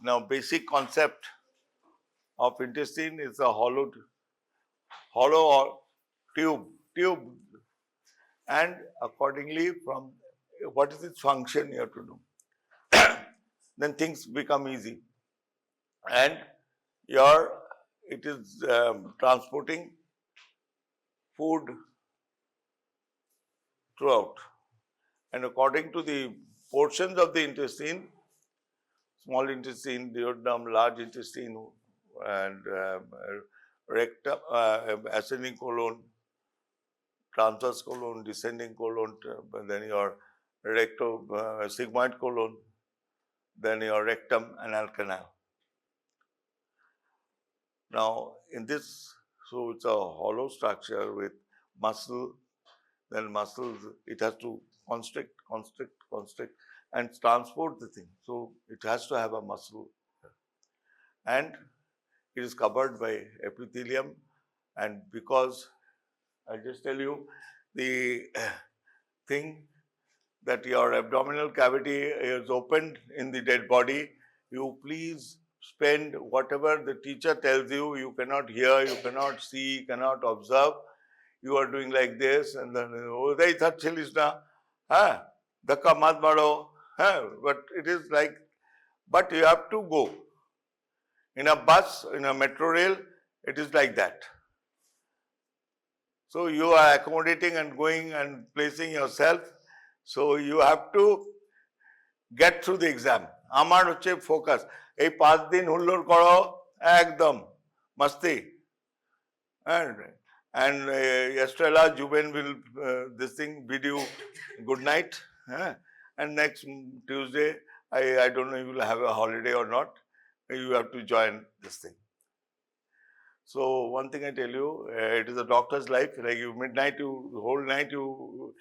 Now, basic concept of intestine is a hollow or tube, and accordingly from what is its function you have to know. Then things become easy, and it is transporting food throughout, and according to the portions of the intestine, small intestine, duodenum, large intestine, and rectum, ascending colon, transverse colon, descending colon, then your sigmoid colon, then your rectum, anal canal. Now, in this, so it's a hollow structure with muscle, then muscles, it has to constrict, and transport the thing. So, it has to have a muscle. And it is covered by epithelium, and because, I'll just tell you, the thing that your abdominal cavity is opened in the dead body, you please spend whatever the teacher tells you, you cannot hear, you cannot see, you cannot observe. You are doing like this, and then, oh, dhakka mat maro, but it is like, but you have to go. In a bus, in a metro rail, it is like that. So you are accommodating and going and placing yourself. So you have to get through the exam. Amar hocche focus. Ei 5 din hullor koro ekdom masti. And Estrella Juben will this thing bid you good night. And next Tuesday, I don't know if you will have a holiday or not. You have to join this thing. So one thing I tell you, it is a doctor's life. Like you midnight, whole night you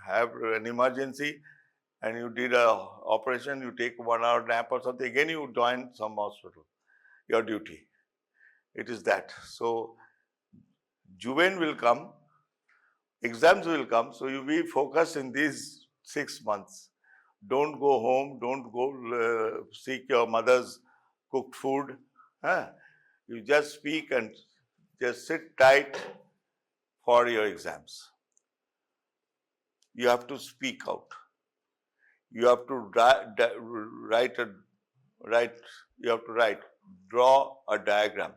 have an emergency, and you did a operation. You take 1 hour nap or something. Again, you join some hospital. Your duty. It is that. So Juven will come. Exams will come. So you be focused in these 6 months. Don't go home. Don't go seek your mother's cooked food. You just speak and just sit tight for your exams. You have to speak out. You have to draw a diagram.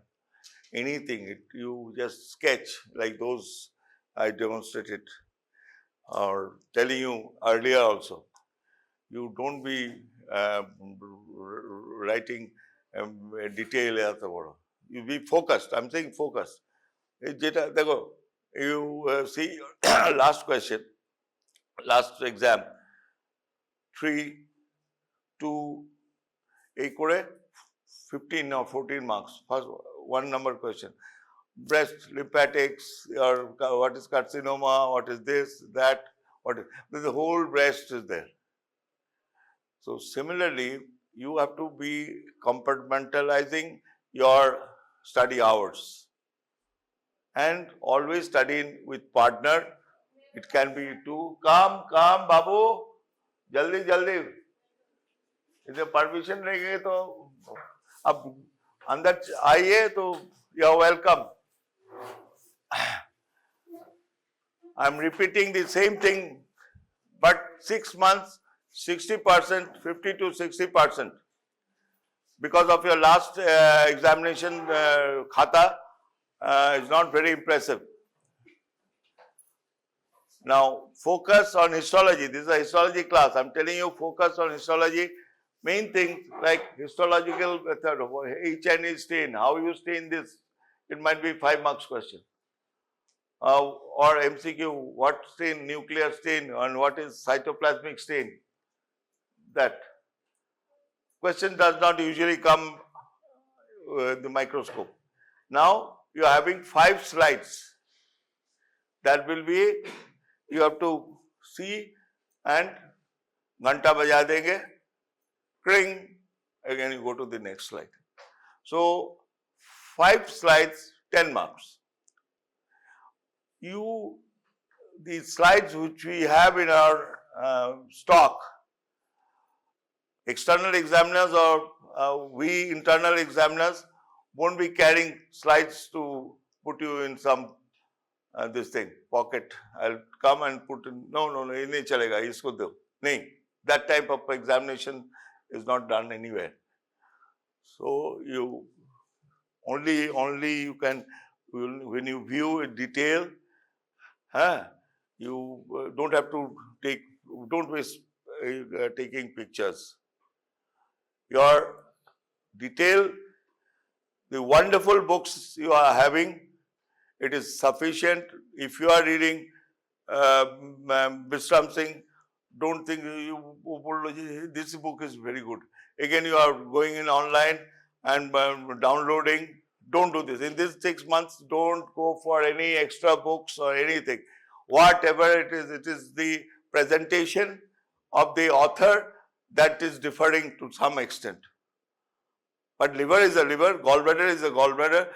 Anything, you just sketch like those I demonstrated or telling you earlier also. You don't be writing detail. You be focused. I'm saying focused. You see last question, last exam, 3, 2, 15 or 14 marks. First 1 number question. Breast, lymphatics, or what is carcinoma, what is this, that, what is, the whole breast is there. So similarly, you have to be compartmentalizing your study hours and always studying with partner. It can be 2. Come, babu, jaldi. इसे permission लेंगे तो अब अंदर आइए तो you are welcome. I am repeating the same thing, but 6 months, 60%, 50 to 60%. Because of your last examination khata is not very impressive. Now, focus on histology. This is a histology class. I'm telling you, focus on histology. Main things like histological method, H&E stain, how you stain this. It might be 5 marks question. Or MCQ, what stain, nuclear stain, and what is cytoplasmic stain. That question does not usually come with the microscope. Now you are having 5 slides. That will be, you have to see, and ghanta baja denge, kring, again you go to the next slide. So 5 slides, 10 marks. The slides which we have in our stock, External examiners or we internal examiners won't be carrying slides to put you in some this thing pocket. I'll come and put in. No, ये नहीं चलेगा, इसको दो. नहीं, that type of examination is not done anywhere. So you only you can, when you view in detail, you don't have to don't waste taking pictures. Your detail, the wonderful books you are having, it is sufficient. If you are reading Bisram Singh, don't think this book is very good. Again, you are going in online and downloading. Don't do this. In these 6 months, don't go for any extra books or anything. Whatever it is the presentation of the author that is differing to some extent. But liver is a liver, gallbladder is a gallbladder,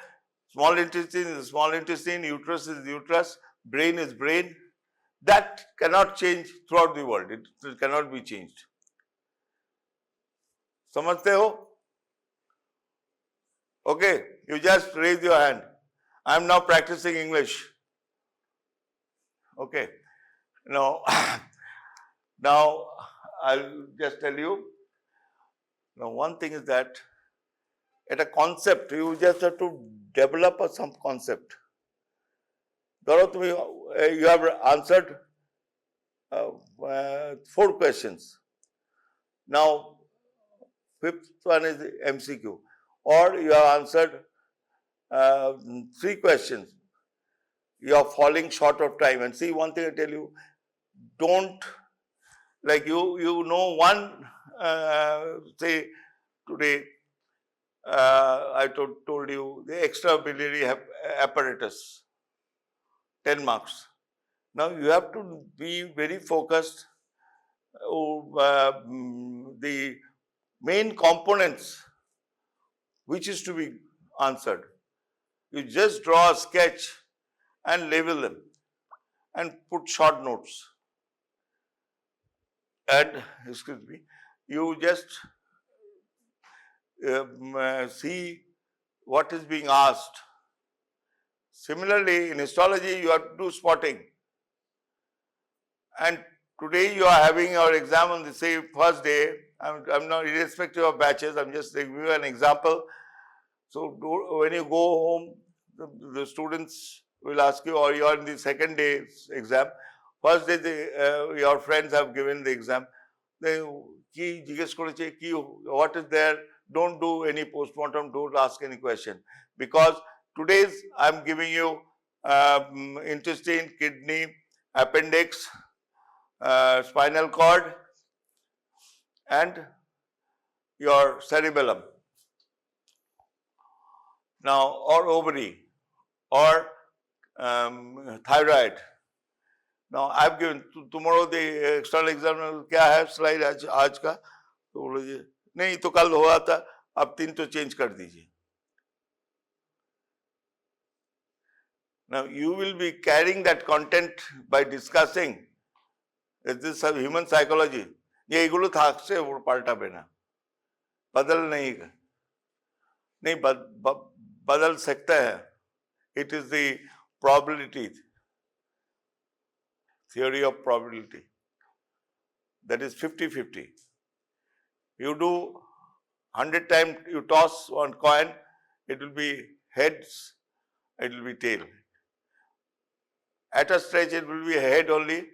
small intestine is small intestine, uterus is uterus, brain is brain. That cannot change throughout the world. It cannot be changed. समझते हो? Okay, you just raise your hand. I am now practicing English. Okay. Now I'll just tell you. Now, one thing is that at a concept, you just have to develop some concept. You have answered 4 questions. Now, 5th one is MCQ. Or you have answered 3 questions. You are falling short of time. And see, one thing I tell you, don't, like you know one, say today, I told you the extrabiliary apparatus, 10 marks. Now you have to be very focused. The main components which is to be answered. You just draw a sketch and label them and put short notes. And, excuse me, you just see what is being asked. Similarly, in histology, you have to do spotting. And today you are having your exam on the first day. I'm not irrespective of batches. I'm just giving you an example. So when you go home, the students will ask you, or you are in the second day's exam. First day, your friends have given the exam. They what is there? Don't do any postmortem. Don't ask any question, because today's I'm giving you intestine, kidney, appendix, spinal cord, and your cerebellum. Now, or ovary, or thyroid. Now, I've given tomorrow the external examiner क्या है slide आज का, तो बोलो जी नहीं तो कल हुआ था, अब 3 तो change कर दीजिए. Now, you will be carrying that content by discussing. Is this human psychology? ये एगुलो थाकसे वो पलटाबे ना, बदल नहीं बदल सकता है. It is the probability, theory of probability. That is 50-50. You do 100 times, you toss one coin, it will be heads, it will be tail. At a stretch, it will be head only.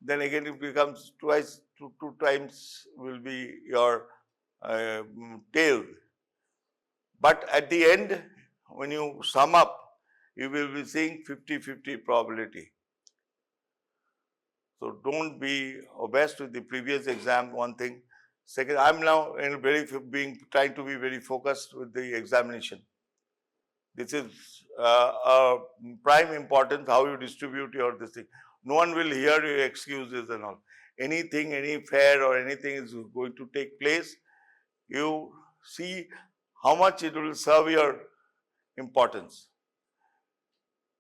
Then again, it becomes twice, two times will be your tail. But at the end, when you sum up, you will be seeing 50-50 probability. So don't be obsessed with the previous exam, one thing. Second, I'm now trying to be very focused with the examination. This is prime importance, how you distribute this thing. No one will hear your excuses and all. Anything, any fair or anything is going to take place, you see how much it will serve your importance.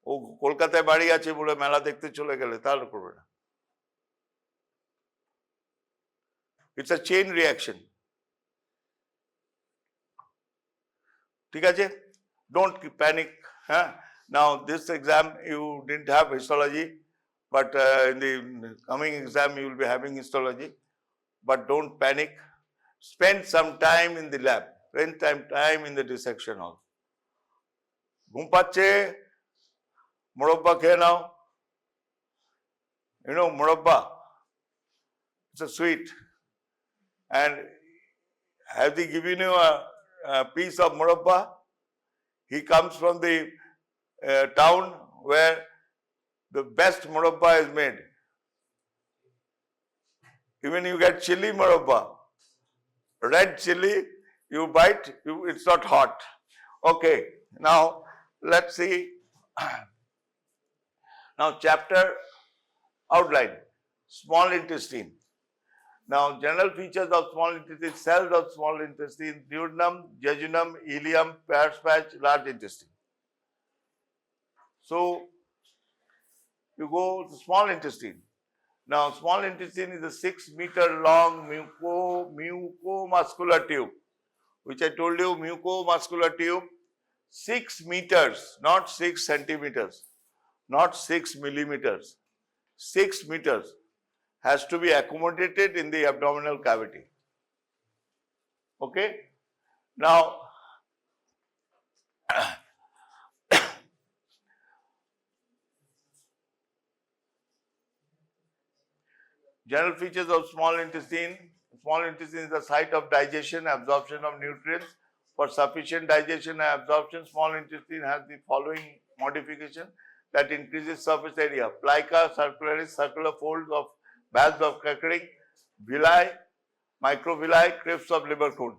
ও কলকাতায় বাড়ি আছে বলে মেলা দেখতে চলে গেলে তাহলে করবে না. It's a chain reaction. ठीक है? Don't panic. Huh? Now this exam you didn't have histology, but in the coming exam you will be having histology. But don't panic. Spend some time in the lab. Spend time in the dissection hall. ঘুম পাচ্ছে, মোরব্বা খেয়ে নাও. You know মোরব্বা? It's a sweet. And have they given you a piece of murabba? He comes from the town where the best murabba is made. Even you get chili murabba, red chili, you bite, it's not hot. Okay, now let's see. Now chapter outline, small intestine. Now, general features of small intestine, cells of small intestine, duodenum, jejunum, ileum, Peyer's patch, large intestine. So, you go to small intestine. Now, small intestine is a 6-meter long mucomuscular tube, which I told you, mucomuscular tube, 6 meters, not 6 centimeters, not 6 millimeters, 6 meters. Has to be accommodated in the abdominal cavity. Okay? Now, general features of small intestine. Small intestine is the site of digestion, absorption of nutrients. For sufficient digestion and absorption, small intestine has the following modification that increases surface area. Plica, circularis, circular folds of valves of Kettering, villi, microvilli, crypts of Lieberkühn.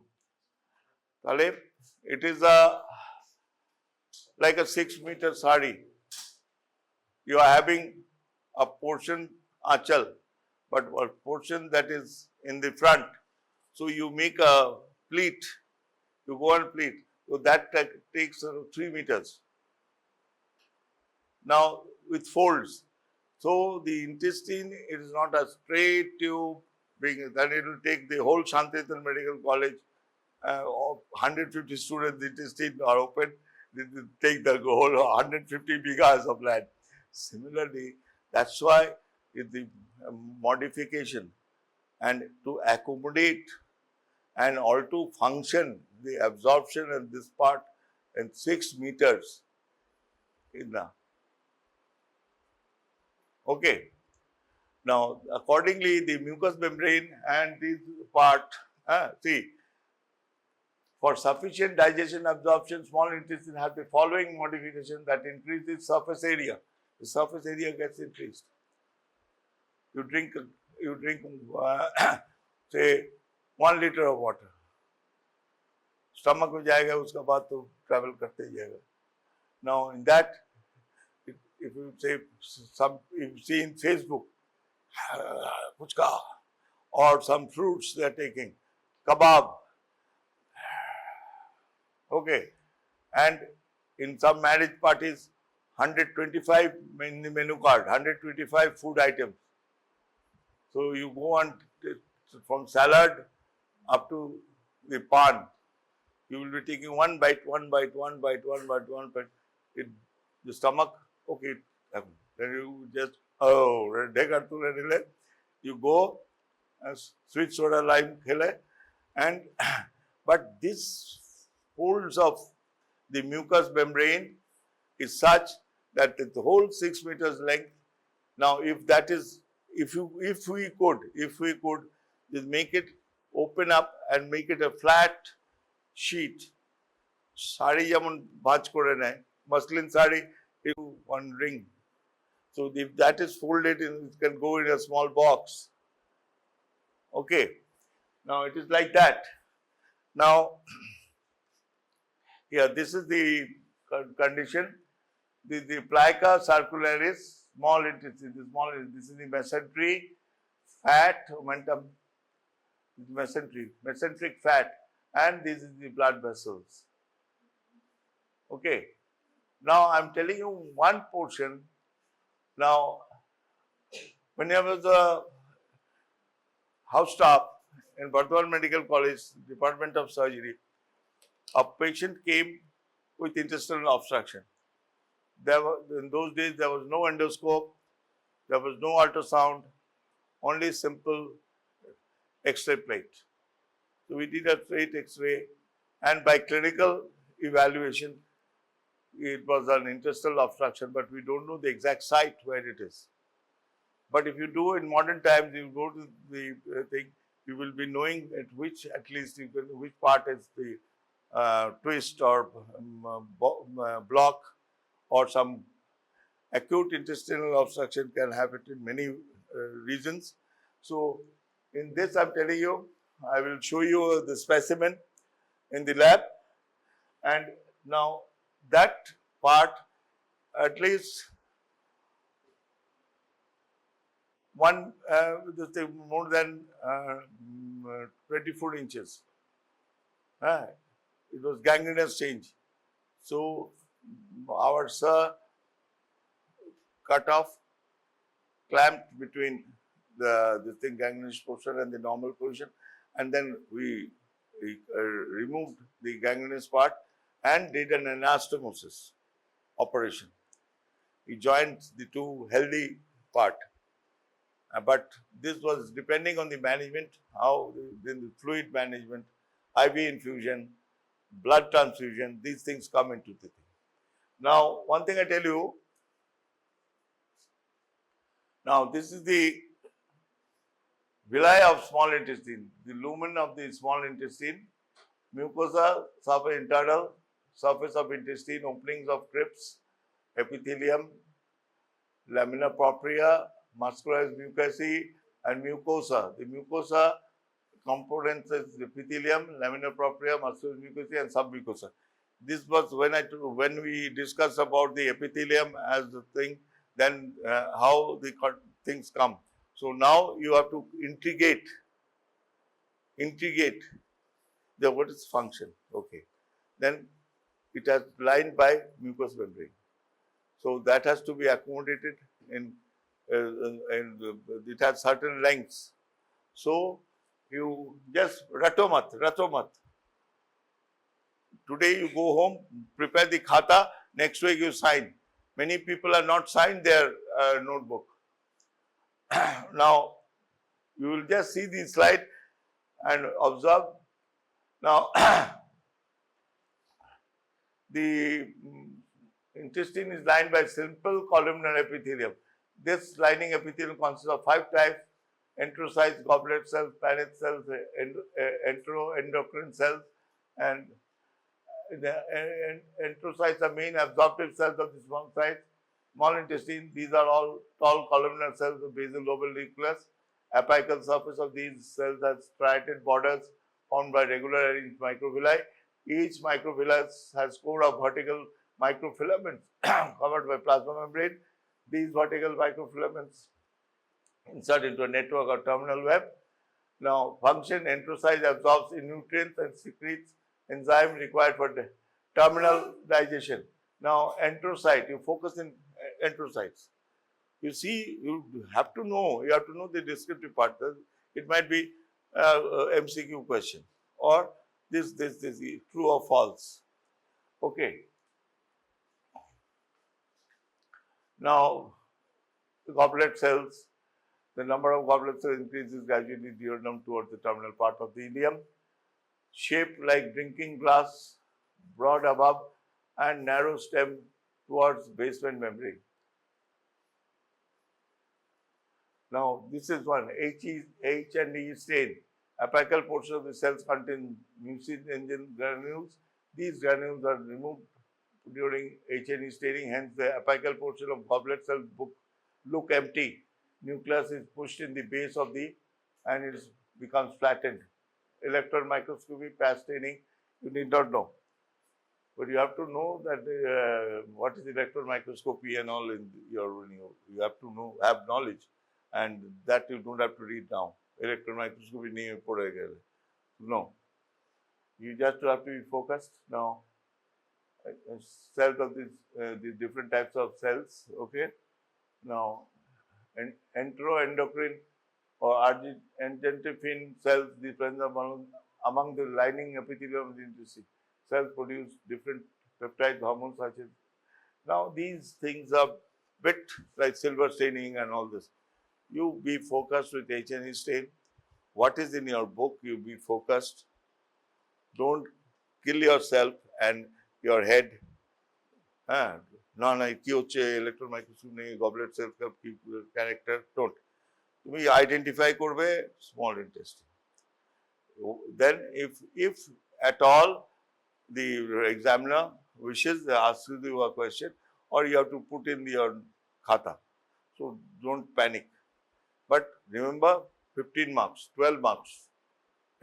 It is like a 6-meter sari. You are having a portion achal, but a portion that is in the front. So you make a pleat. You go and pleat. So that takes 3 meters. Now with folds. So the intestine, it is not a straight tube, then it will take the whole Shantitan Medical College, 150 students, the intestine are open, they take the whole 150 bighas of land. Similarly, that's why the modification and to accommodate and all to function the absorption and this part in 6 meters in the okay. Now, accordingly, the mucous membrane and this part, see, for sufficient digestion absorption, small intestine has the following modification that increases surface area. The surface area gets increased. You drink say 1 liter of water. Stomach में जाएगा, उसका बाद तो travel करते ही जाएगा. Now, in that, if you say you see in Facebook, puchka, or some fruits they are taking, kebab, okay, and in some marriage parties, 125 in the menu card, 125 food items. So you go on from salad up to the pan, you will be taking one bite. The stomach. Okay, then you just, you go, sweet soda lime, and but this folds of the mucous membrane is such that the whole 6 meters length. Now, if we could just make it open up and make it a flat sheet, sari যেমন ভাঁজ করে নেয়, muslin sari, one ring. So if that is folded, it can go in a small box. Okay. Now it is like that. Now, here this is the condition. The plica circularis, small intestine, this is the mesentery, fat, momentum, mesenteric fat, and this is the blood vessels. Okay. Now, I am telling you one portion. Now, when I was a house staff in Bardhaman Medical College, Department of Surgery, A patient came with intestinal obstruction. In those days, there was no endoscope, there was no ultrasound, only simple X-ray plate. So we did a straight X-ray, and by clinical evaluation, it was an intestinal obstruction, but we don't know the exact site where it is. But if you do in modern times, you go to the thing, you will be knowing at least which part is the twist or block, or some acute intestinal obstruction can happen in many reasons. So in this, I'm telling you, I will show you the specimen in the lab, and now that part, at least more than 24 inches. It was gangrenous change. So our sir cut off, clamped between the gangrenous portion and the normal portion, and then we removed the gangrenous part and did an anastomosis operation. He joined the two healthy part. But this was depending on the management, how the fluid management, IV infusion, blood transfusion, these things come into the thing. Now, one thing I tell you, now this is the villi of small intestine, the lumen of the small intestine, mucosa, internal surface of intestine, openings of crypts, epithelium, lamina propria, muscularis mucosae, and mucosa. The mucosa components is epithelium, lamina propria, muscularis mucosae, and submucosa. This was when we discussed about the epithelium as the thing, then how the things come. So now you have to integrate what is function. Okay. Then it has lined by mucous membrane. So that has to be accommodated in and it has certain lengths. So you just ratomat. Today you go home, prepare the khata, next week you sign. Many people are not signed their notebook. Now you will just see the slide and observe. Now the intestine is lined by simple columnar epithelium. This lining epithelium consists of 5 types: enterocytes, goblet cells, Paneth cells, enteroendocrine cells, and the enterocytes are main absorptive cells of the small intestine. These are all tall columnar cells of basal lobal nucleus. Apical surface of these cells has striated borders formed by regular arranged microvilli. Each microvillus has core of vertical microfilaments covered by plasma membrane. These vertical microfilaments insert into a network or terminal web. Now, function: enterocyte absorbs nutrients and secretes enzyme required for terminal digestion. Now, enterocyte, you focus in enterocytes. You see, you have to know the descriptive part. It might be MCQ question, or this is true or false. Okay. Now, the goblet cells, the number of goblet cells increases gradually duodenum towards the terminal part of the ileum. Shaped like drinking glass, broad above and narrow stem towards basement membrane. Now, this is one H and E stain. Apical portion of the cells contain mucin engine granules. These granules are removed during H&E staining, hence the apical portion of goblet cells look empty. Nucleus is pushed in the base of and it becomes flattened. Electron microscopy, past staining, you need not know. But you have to know that what is electron microscopy and all you have to have knowledge, and that you don't have to read now. Electron microscopy no. You just have to be focused now. Cells of these different types of cells. Okay. Now, enteroendocrine or argentinophil cells, these present among the lining epithelium of the intestine. cells produce different peptide hormones such as. Now these things are bit like silver staining and all this. You be focused with H&E stain. What is in your book, you be focused. Don't kill yourself and your head. না না কি হচ্ছে electron microscope নেই goblet sell কি character don't তুমি identify করবে small intestine then if at all the examiner wishes they ask you a question or you have to put in your khata, so don't panic, but remember 15 marks 12 marks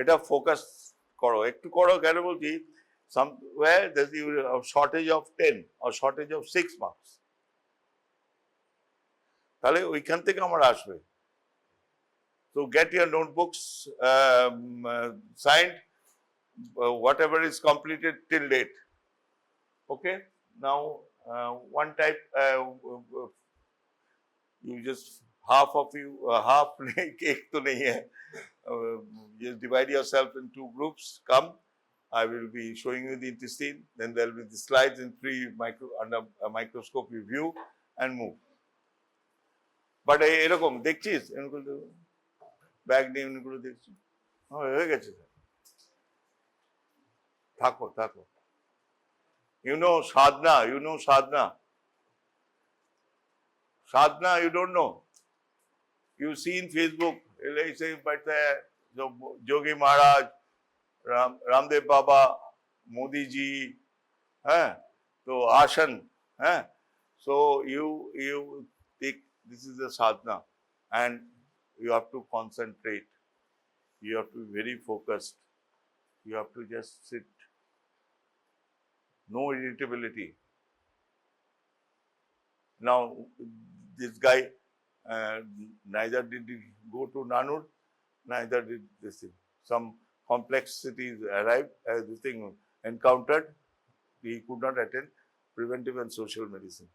এটা focus করো একটু করো কেন বলছি somewhere there's a shortage of 10 or shortage of 6 marks তাহলে ওইখান থেকে আমার আসবে. So get your notebooks signed, whatever is completed till date. Okay. Now one type you just half of you half cake to nahi hai. Just divide yourself in two groups. Come, I will be showing you the intestine. Then there will be the slides in under a microscope. You view and move. But এরকম দেখছিস এরকম bag নিয়ে এগুলো দেখছি হয়ে গেছে থাকো থাকো you know sadhana you don't know, you see in Facebook say but Yogi Maharaj Ramdev Baba Modi ji so ashan so you think this is a sadhana and you have to concentrate, you have to be very focused, you have to just sit, no irritability. Now this guy neither did he go to Nanur, neither did this thing. Some complexities arrived as this thing encountered, he could not attend preventive and social medicine.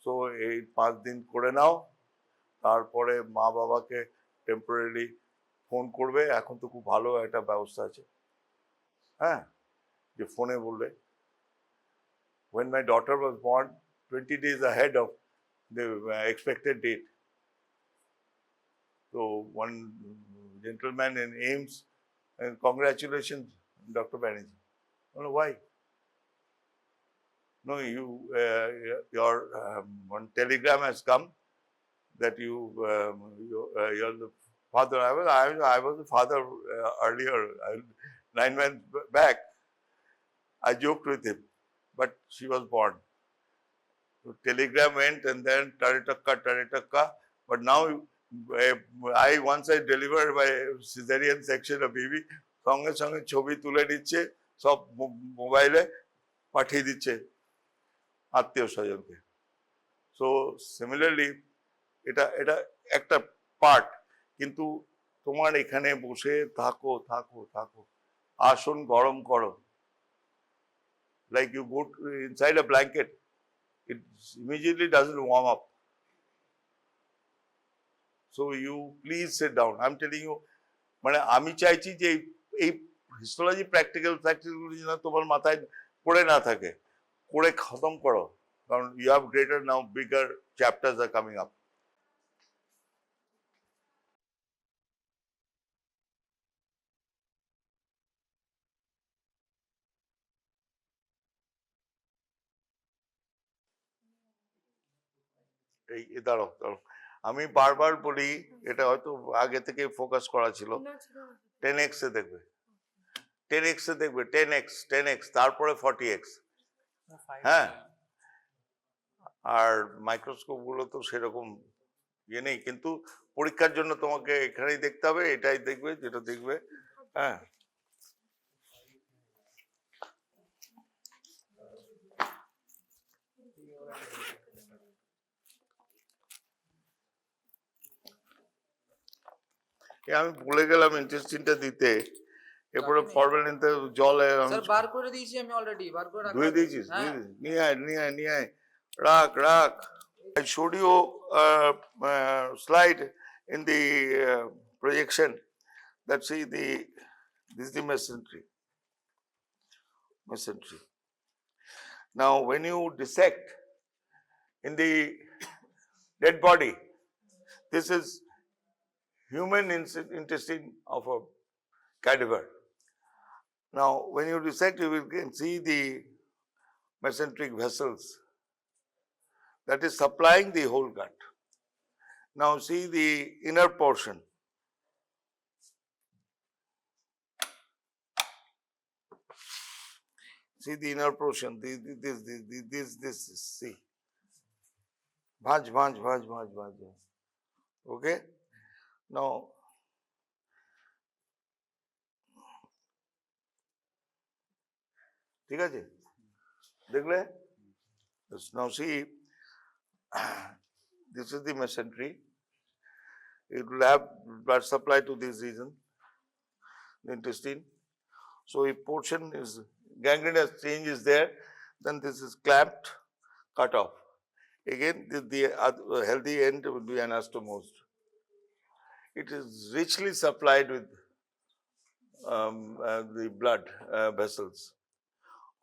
So 5 দিন করে নাও তারপরে মা বাবাকে temporary phone করবে এখন তো খুব ভালো একটা ব্যবস্থা আছে যে ফোনে বলবে. When my daughter was born 20 days ahead of the expected date, so one gentleman in AIMS and congratulations Dr. Banerjee. Why? No, your one telegram has come that you're the father. I was the father earlier, 9 months back. I joked with him, but she was born. So telegram went and then taritakka. But now once I delivered my cesarean section of baby, সঙ্গে সঙ্গে ছবি তুলে নিচ্ছে সব মোবাইলে পাঠিয়ে দিচ্ছে আত্মীয় স্বজনকে. সো সিমিলারলি এটা একটা পার্ট, কিন্তু তোমার এখানে বসে থাকো থাকো থাকো আসন গরম করো, like you go inside a blanket, it immediately doesn't warm up. So you please sit down. I'm telling you, মানে আমি চাইছি যে এই হিস্টোলজি প্র্যাকটিক্যাল গুলো যেন তোমার মাথায় পড়ে না থাকে, করে খতম করো, কারণ you have greater now bigger chapters are coming up. এই দাঁড়াও আমি বারবার বলি, এটা হয়তো আগে থেকে ফোকাস করা ছিল, 10x এ দেখবে, 10x এ দেখবে, 10x তারপরে 40x। হ্যাঁ, আর মাইক্রোস্কোপ গুলো তো সেরকম ইয়ে নেই, কিন্তু পরীক্ষার জন্য তোমাকে এখানেই দেখতে হবে, এটাই দেখবে যেটা দেখবে। হ্যাঁ, আমি ভুলে গেলাম ইন্টেস্টিনটা দিতে, এরপরে ফরমালিনতে জলে বার করে দিয়েছি আমি অলরেডি, বার করে ধুয়ে দিয়েছিস, নিয়ে আয় রাখ। I showed you a slide in the projection that see this is the mesentery. mesentery. Now, when you dissect in the dead body, this is human intestine of a cadaver. Now, when you dissect, you can see the mesenteric vessels that is supplying the whole gut. Now, see the inner portion. See the inner portion. This. See. Bhanj. Okay. Now, ঠিক আছে? দেখলে? Now see, this is the mesentery. It will have blood supply to this region, the intestine. So if portion is gangrenous change is there, then this is clamped, cut off. Again, the healthy end would be anastomosed. It is richly supplied with the blood vessels.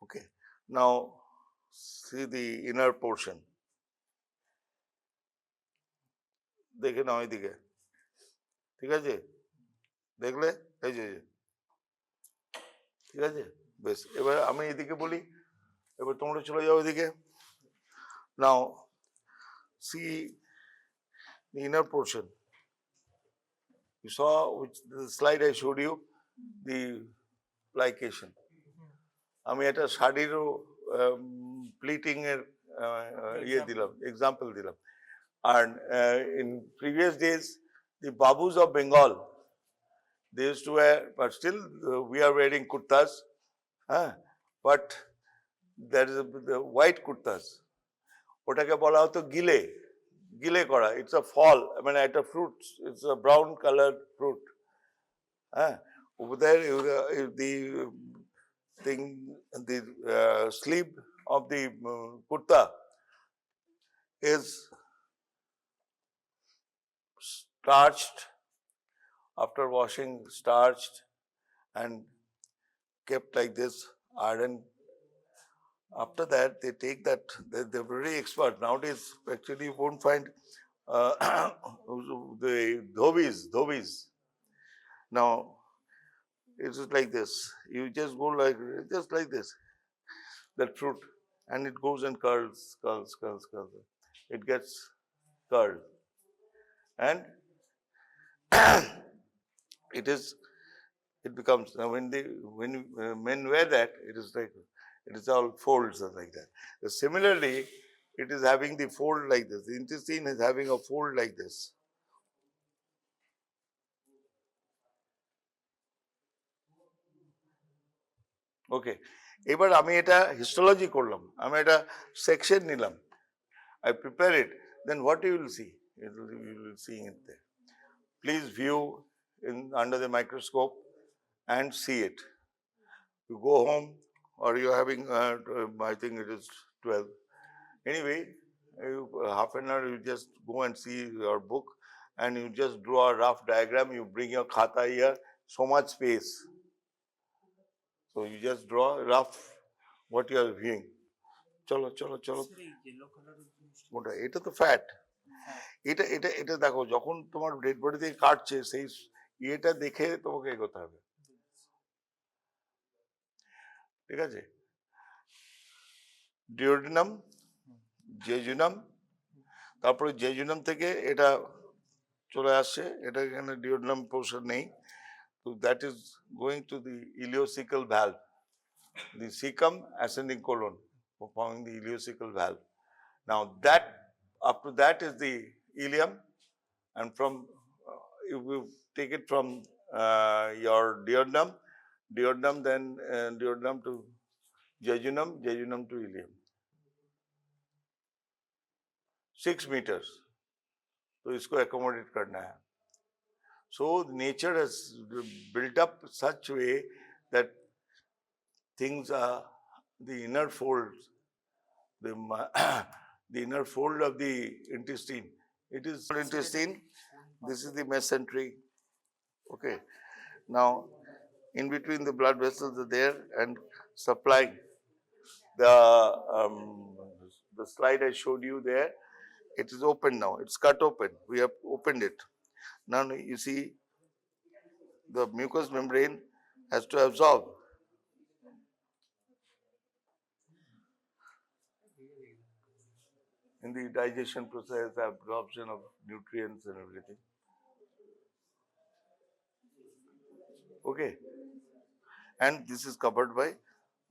Okay. Now see the inner portion. দেখে নাও এইদিকে, ঠিক আছে? দেখলে এই যে, ঠিক আছে? বেশ, এবার আমি এদিকে বলি, এবার তোমরা চলে যাও এদিকে। Now see the inner portion. You saw which the slide I showed you, the plication. আমি একটা শাড়িরও প্লিটিং এর ইয়ে দিলাম, এক্সাম্পল দিলাম। And in previous days, the Babus of Bengal, they used to wear, but still we are wearing kurtas, but there is the white kurtas. ওটাকে বলা হতো গিলে, গিলে করা। It's a fall, মানে একটা fruit, it's a brown colored fruit. Over there, the thing, the sleeve of the kurta is starched, after washing, starched and kept like this, iron. After that, they take that, they're very expert. Nowadays, actually, you won't find the dhobis. Now, it's like this. You just go just like this, that fruit, and it goes and curls. It gets curled. And it becomes, when men wear that, it is all folds like that. Similarly, it is having the fold like this. The intestine is having a fold like this. Okay. এবার আমি এটা histology করলাম, আমি এটা section নিলাম, I prepare it, then what you will see? You will see it there. Please view under the microscope and see it. You go home, or you're having, I think it is 12. Anyway, half an hour, you just go and see your book, and you just draw a rough diagram. You bring your khata here, so much space. So you just draw rough what you are viewing. চলো। ওটা, এটা তো fat. এটা দেখো, যখন তোমার dead body থেকে কাটছে, সেই ইয়েটা দেখে তোমাকে এগোতে হবে, ঠিক আছে? ডিওডিনাম, জেজুনাম, তারপরে জেজুনাম থেকে এটা চলে আসছে, এটা এখানে ডিওডিনাম পোর্শন নেই, তো that is going to the ileocecal valve, the cecum ascending colon, forming the ileocecal valve. Now that, up to that is the ileum, and from if you take it from your duodenum, then duodenum to jejunum to ileum, 6 meters. तो इसको accommodate करना है. So nature has built up such way that things are, the inner folds, the inner fold of the intestine. It is intestine. This is the mesentery. Okay. Now, in between the blood vessels are there and supplying the the slide I showed you there. It is open now. It's cut open. We have opened it. Now you see the mucous membrane has to absorb. In the digestion process, absorption of nutrients and everything. Okay. And this is covered by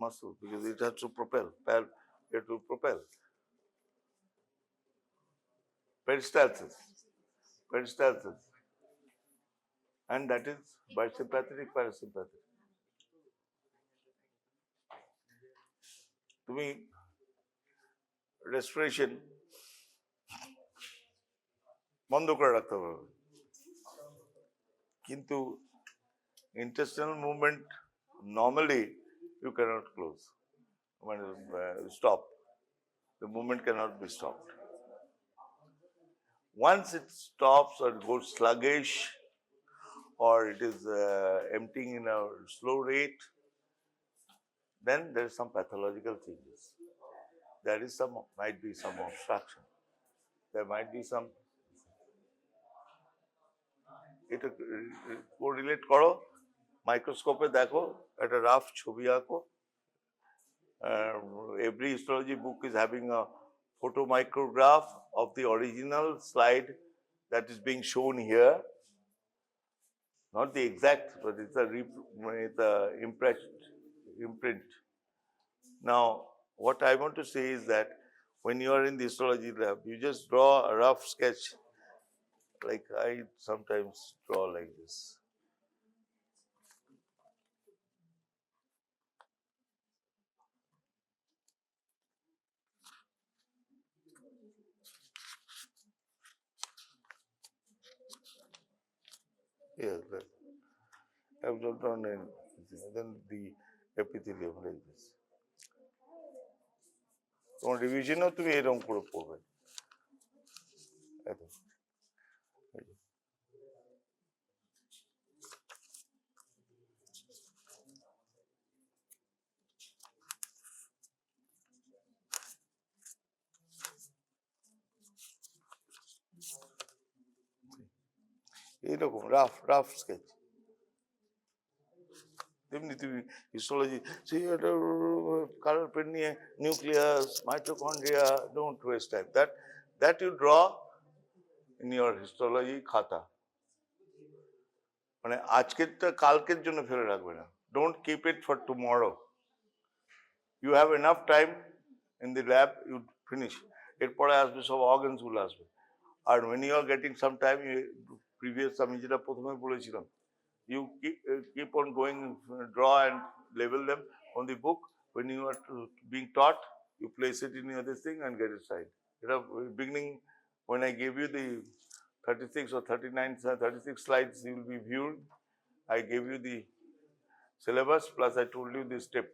muscle because it has to propel. It will propel. Peristalsis. Peristalsis. And that is by sympathetic, parasympathetic. তুমি respiration বন্ধ করে রাখতে হবে কিন্তু intestinal movement normally you cannot close stop. The movement cannot be stopped. Once it stops or it goes sluggish or it is emptying in a slow rate, then there is some pathological changes. Might be some obstruction. There might be some. এটা correlate করো মাইক্রোস্কোপে দেখো একটা rough ছবি আঁকো every histology book is having a photo micrograph of the original slide that is being shown here, not the exact but it's a imprint. Now what I want to say is that when you are in the histology lab you just draw a rough sketch like I sometimes draw like this. Yes, that absorption and then the epithelium like this. তোমার রিভিশনও তুমি এরকম করে পড়বে এইরকম rough sketch তেমনি তুমি histology সেই colour pen নিয়ে nucleus mitochondria don't waste time that you draw in your histology খাতা মানে আজকেরটা কালকের জন্য ফেলে রাখবে না don't keep it for tomorrow you have enough time in the lab you finish এরপরে আসবে সব অর্গানস গুলো আসবে আর when you are getting some time previous আমি যেটা প্রথমে বলেছিলাম you keep on going draw and label them on the book when you are being taught you place it in your this thing and get it signed. Beginning when I gave you the 36 or 36 slides you will be viewed. I gave you the syllabus plus I told you the step